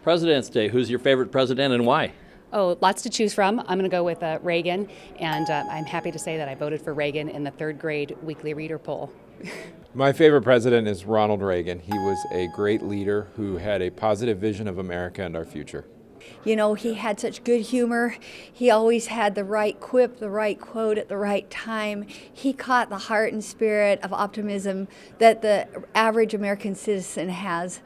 President's Day, who's your favorite president and why? Oh, lots to choose from. I'm going to go with Reagan, and I'm happy to say that I voted for Reagan in the third grade weekly reader poll. My favorite president is Ronald Reagan. He was a great leader who had a positive vision of America and our future. You know, he had such good humor. He always had the right quip, the right quote at the right time. He caught the heart and spirit of optimism that the average American citizen has.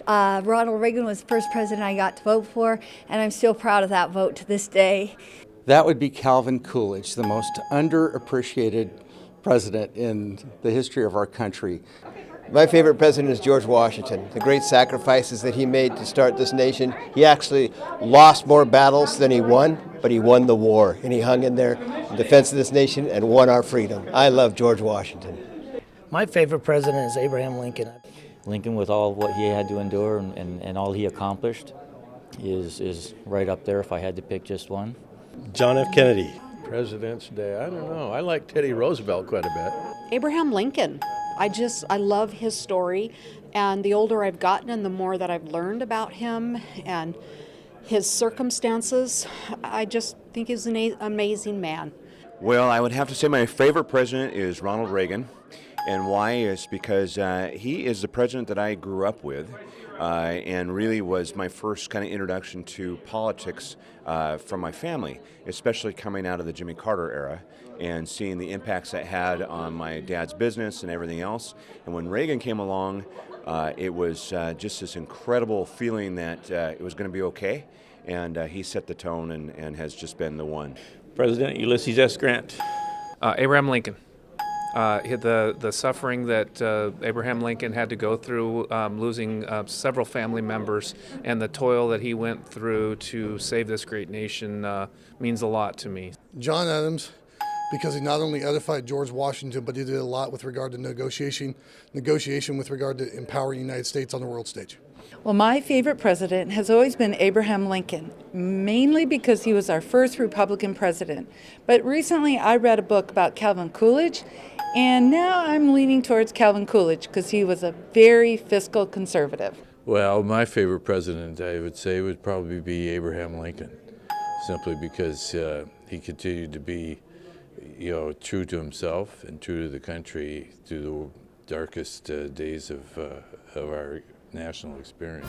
Ronald Reagan was the first president I got to vote for, and I'm still proud of that vote to this day. That would be Calvin Coolidge, the most underappreciated president in the history of our country. My favorite president is George Washington. The great sacrifices that he made to start this nation. He actually lost more battles than he won, but he won the war, and he hung in there in defense of this nation and won our freedom. I love George Washington. My favorite president is Abraham Lincoln. Lincoln, with all what he had to endure and all he accomplished, is right up there if I had to pick just one. John F. Kennedy. President's Day, I don't know. I like Teddy Roosevelt quite a bit. Abraham Lincoln. I love his story, and the older I've gotten and the more that I've learned about him and his circumstances, I just think he's an amazing man. Well, I would have to say my favorite president is Ronald Reagan, and why is because he is the president that I grew up with, and really was my first kind of introduction to politics from my family, especially coming out of the Jimmy Carter era and seeing the impacts that had on my dad's business and everything else. And when Reagan came along, it was just this incredible feeling that it was going to be okay, and he set the tone and has just been the one. President Ulysses S. Grant. Abraham Lincoln. The suffering that Abraham Lincoln had to go through, losing several family members, and the toil that he went through to save this great nation means a lot to me. John Adams, because he not only edified George Washington, but he did a lot with regard to negotiation with regard to empowering the United States on the world stage. Well, my favorite president has always been Abraham Lincoln, mainly because he was our first Republican president. But recently I read a book about Calvin Coolidge, and now I'm leaning towards Calvin Coolidge because he was a very fiscal conservative. Well, my favorite president, I would say, would probably be Abraham Lincoln, simply because he continued to be, true to himself and true to the country through the darkest days of our national experience.